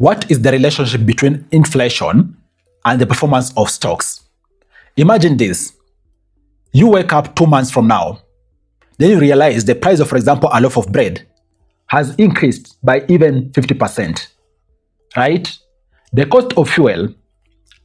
What is the relationship between inflation and the performance of stocks? Imagine this. You wake up 2 months from now. Then you realize the price of, for example, a loaf of bread has increased by even 50%, right? The cost of fuel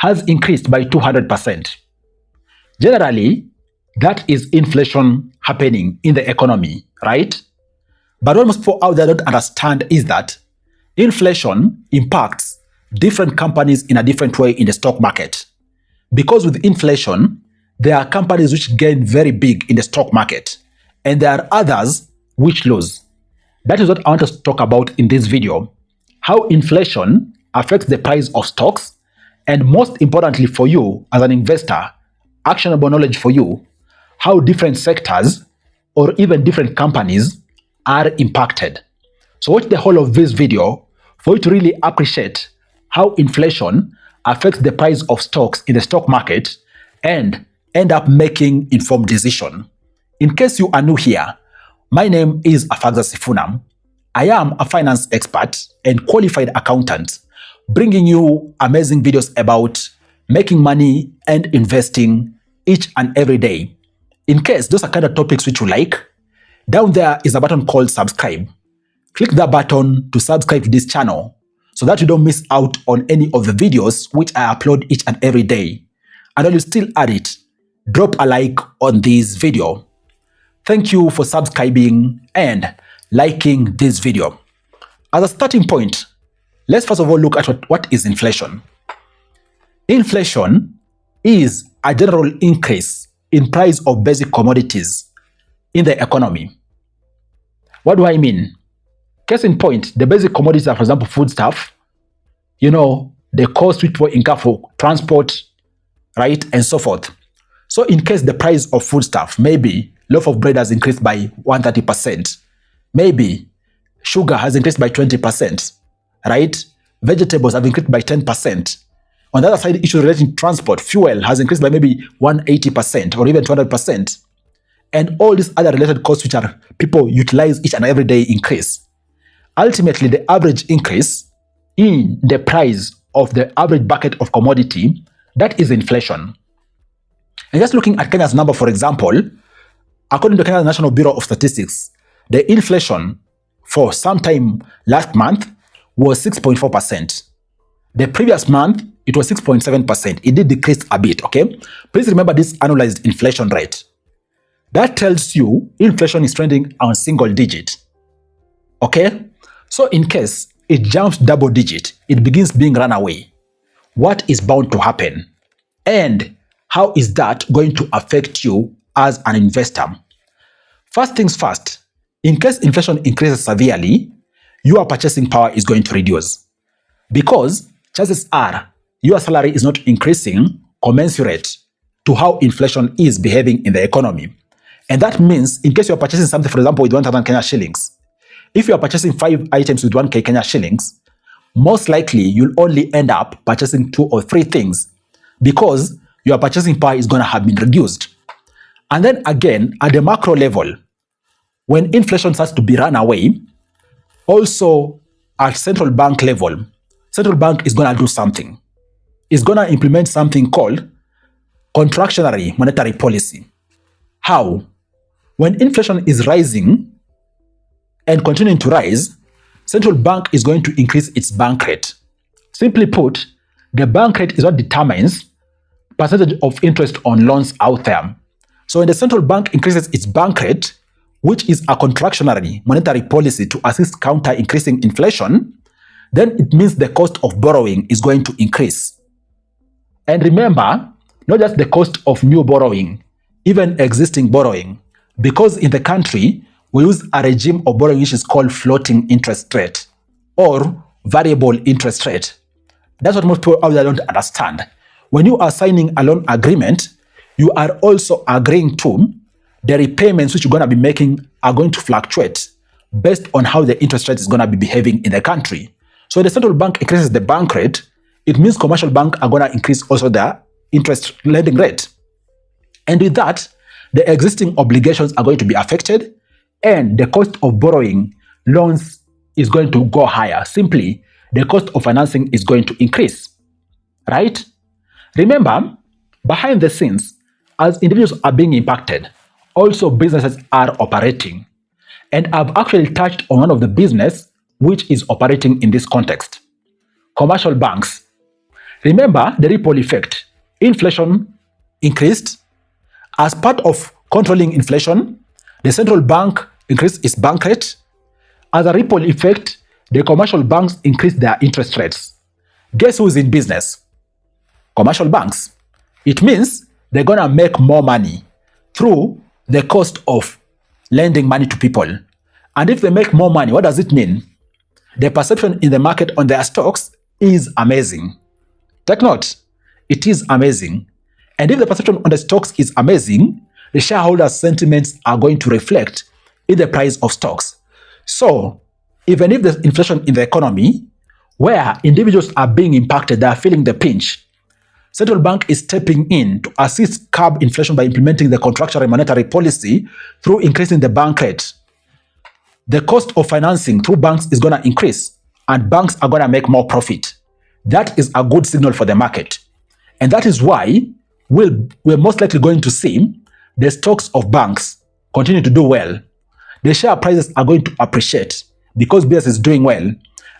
has increased by 200%. Generally, that is inflation happening in the economy, right? But what most people out there don't understand is that inflation impacts different companies in a different way in the stock market. Because with inflation, there are companies which gain very big in the stock market, and there are others which lose. That is what I want us to talk about in this video. How inflation affects the price of stocks, and most importantly for you as an investor, actionable knowledge for you, how different sectors or even different companies are impacted. So watch the whole of this video for you to really appreciate how inflation affects the price of stocks in the stock market and end up making informed decision. In case you are new here, my name is Afagza Sifunam. I am a finance expert and qualified accountant, bringing you amazing videos about making money and investing each and every day. In case those are kind of topics which you like, down there is a button called subscribe. Click that button to subscribe to this channel so that you don't miss out on any of the videos which I upload each and every day. And while you're still at it, drop a like on this video. Thank you for subscribing and liking this video. As a starting point, let's first of all look at what is inflation. Inflation is a general increase in price of basic commodities in the economy. What do I mean? Case in point, the basic commodities are, for example, foodstuff, the cost which people incur for transport, right, and so forth. So in case the price of foodstuff, maybe loaf of bread has increased by 130%, maybe sugar has increased by 20%, right? Vegetables have increased by 10%. On the other side, issues relating to transport, fuel has increased by maybe 180% or even 200%. And all these other related costs which are people utilize each and every day increase. Ultimately, the average increase in the price of the average bucket of commodity, that is inflation. And just looking at Kenya's number, for example, according to Kenya's National Bureau of Statistics, the inflation for sometime last month was 6.4%. The previous month, it was 6.7%. It did decrease a bit, okay? Please remember this annualized inflation rate. That tells you inflation is trending on single digit, okay? So in case it jumps double digit, it begins being run away. What is bound to happen? And how is that going to affect you as an investor? First things first, in case inflation increases severely, your purchasing power is going to reduce because chances are your salary is not increasing commensurate to how inflation is behaving in the economy. And that means in case you're purchasing something, for example, with 1,000 Kenya shillings, if you're purchasing 5 items with 1K Kenya shillings, most likely you'll only end up purchasing 2 or 3 things because your purchasing power is going to have been reduced. And then again, at the macro level, when inflation starts to be run away, also at central bank level, central bank is going to do something. It's going to implement something called contractionary monetary policy. How? When inflation is rising and continuing to rise, central bank is going to increase its bank rate. Simply put, the bank rate is what determines percentage of interest on loans out there. So when the central bank increases its bank rate, which is a contractionary monetary policy to assist counter increasing inflation, then it means the cost of borrowing is going to increase. And remember, not just the cost of new borrowing, even existing borrowing, because in the country, we use a regime of borrowing which is called floating interest rate or variable interest rate. That's what most people out there don't understand. When you are signing a loan agreement, you are also agreeing to the repayments which you're going to be making are going to fluctuate based on how the interest rate is going to be behaving in the country. So when the central bank increases the bank rate, it means commercial banks are going to increase also their interest lending rate. And with that, the existing obligations are going to be affected and the cost of borrowing loans is going to go higher. Simply, the cost of financing is going to increase, right? Remember, behind the scenes, as individuals are being impacted, also businesses are operating. And I've actually touched on one of the business which is operating in this context. Commercial banks. Remember the ripple effect. Inflation increased. As part of controlling inflation, the central bank increased its bank rate. As a ripple effect, the commercial banks increased their interest rates. Guess who's in business? Commercial banks. It means they're going to make more money through the cost of lending money to people. And if they make more money, what does it mean? The perception in the market on their stocks is amazing. Take note, it is amazing. And if the perception on the stocks is amazing, the shareholders' sentiments are going to reflect in the price of stocks. So, even if there's inflation in the economy, where individuals are being impacted, they are feeling the pinch, central bank is stepping in to assist curb inflation by implementing the contractual monetary policy through increasing the bank rate. The cost of financing through banks is going to increase, and banks are going to make more profit. That is a good signal for the market. And that is why we're most likely going to see the stocks of banks continue to do well. The share prices are going to appreciate because business is doing well.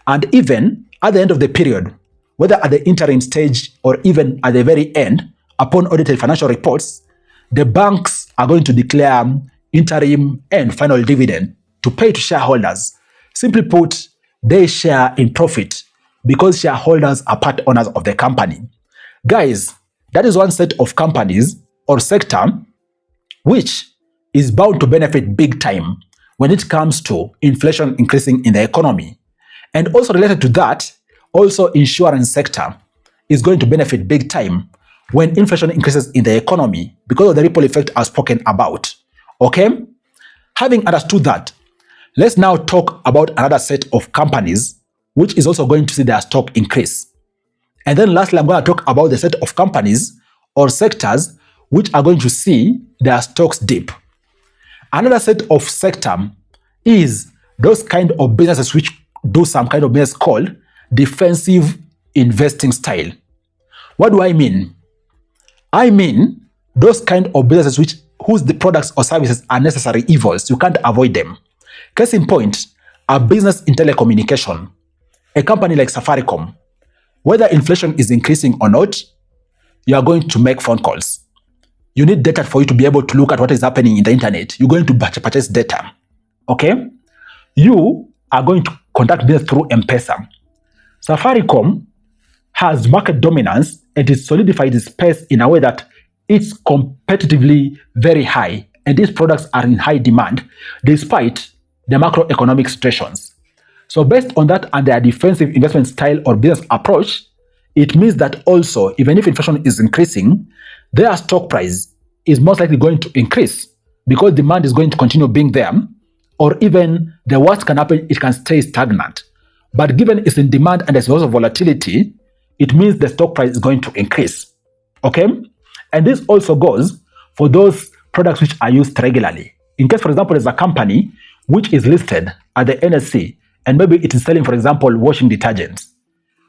And even at the end of the period, whether at the interim stage or even at the very end, upon audited financial reports, the banks are going to declare interim and final dividend to pay to shareholders. Simply put, they share in profit because shareholders are part owners of the company. Guys, that is one set of companies or sector which is bound to benefit big time when it comes to inflation increasing in the economy. And also related to that, also insurance sector is going to benefit big time when inflation increases in the economy because of the ripple effect I've spoken about. Okay? Having understood that, let's now talk about another set of companies which is also going to see their stock increase. And then lastly, I'm going to talk about the set of companies or sectors which are going to see their stocks dip. Another set of sector is those kind of businesses which do some kind of business called defensive investing style. What do I mean? I mean those kind of businesses whose the products or services are necessary evils. You can't avoid them. Case in point, a business in telecommunication, a company like Safaricom, whether inflation is increasing or not, you are going to make phone calls. You need data for you to be able to look at what is happening in the internet. You're going to purchase data. Okay? You are going to conduct business through M-Pesa. Safaricom has market dominance and it solidified its space in a way that it's competitively very high, and these products are in high demand despite the macroeconomic situations. So based on that and their defensive investment style or business approach, it means that also, even if inflation is increasing, their stock price is most likely going to increase because demand is going to continue being there, or even the worst can happen, it can stay stagnant. But given it's in demand and there's lots of volatility, it means the stock price is going to increase. Okay? And this also goes for those products which are used regularly. In case, for example, there's a company which is listed at the NSE and maybe it is selling, for example, washing detergents.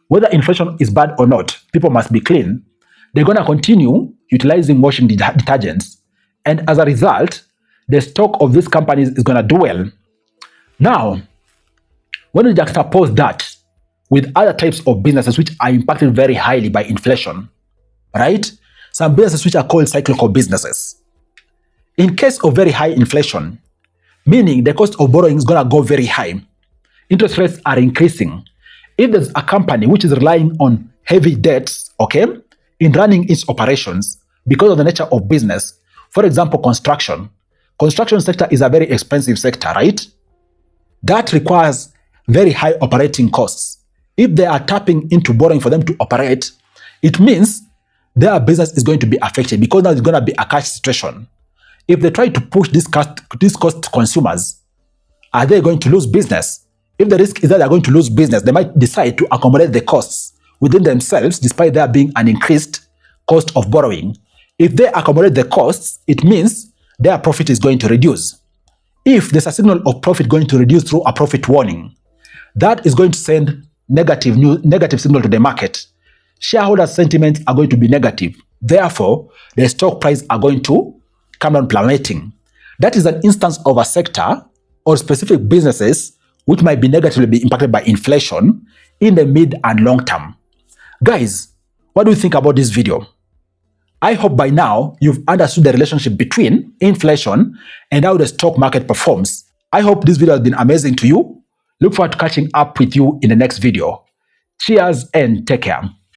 Whether inflation is bad or not, people must be clean. They're going to continue utilizing washing detergents. And as a result, the stock of these companies is going to do well. Now, when we juxtapose that with other types of businesses which are impacted very highly by inflation, right? Some businesses which are called cyclical businesses. In case of very high inflation, meaning the cost of borrowing is going to go very high, interest rates are increasing. If there's a company which is relying on heavy debts, okay, in running its operations because of the nature of business, for example, construction sector is a very expensive sector, right? That requires very high operating costs. If they are tapping into borrowing for them to operate, it means their business is going to be affected because now it's going to be a cash situation. If they try to push this cost to consumers, are they going to lose business? If the risk is that they're going to lose business, they might decide to accommodate the costs within themselves despite there being an increased cost of borrowing. If they accommodate the costs, it means their profit is going to reduce. If there's a signal of profit going to reduce through a profit warning, that is going to send negative signal to the market. Shareholders' sentiments are going to be negative. Therefore, the stock price are going to come down plummeting. That is an instance of a sector or specific businesses which might be negatively impacted by inflation in the mid and long term. Guys, what do you think about this video? I hope by now you've understood the relationship between inflation and how the stock market performs. I hope this video has been amazing to you. Look forward to catching up with you in the next video. Cheers and take care.